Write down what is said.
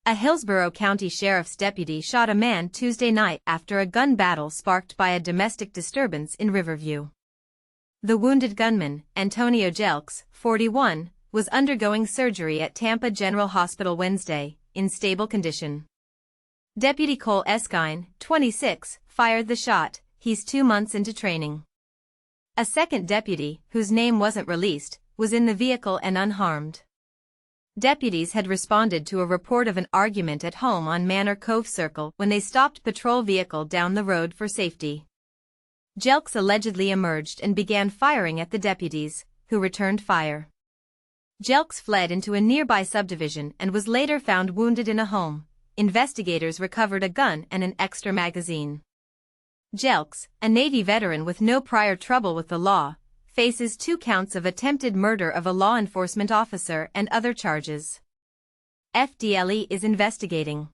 A Hillsborough County Sheriff's deputy shot a man Tuesday night after a gun battle sparked by a domestic disturbance in Riverview. The wounded gunman, Antonio Jelks, 41, was undergoing surgery at Tampa General Hospital Wednesday, in stable condition. Deputy Cole Eskine, 26, fired the shot. He's 2 months into training. A second deputy, whose name wasn't released, was in the vehicle and unharmed. Deputies had responded to a report of an argument at home on Manor Cove Circle when they stopped patrol vehicle down the road for safety. Jelks allegedly emerged and began firing at the deputies, who returned fire. Jelks fled into a nearby subdivision and was later found wounded in a home. Investigators recovered a gun and an extra magazine. Jelks, a Navy veteran with no prior trouble with the law, faces 2 counts of attempted murder of a law enforcement officer and other charges. FDLE is investigating.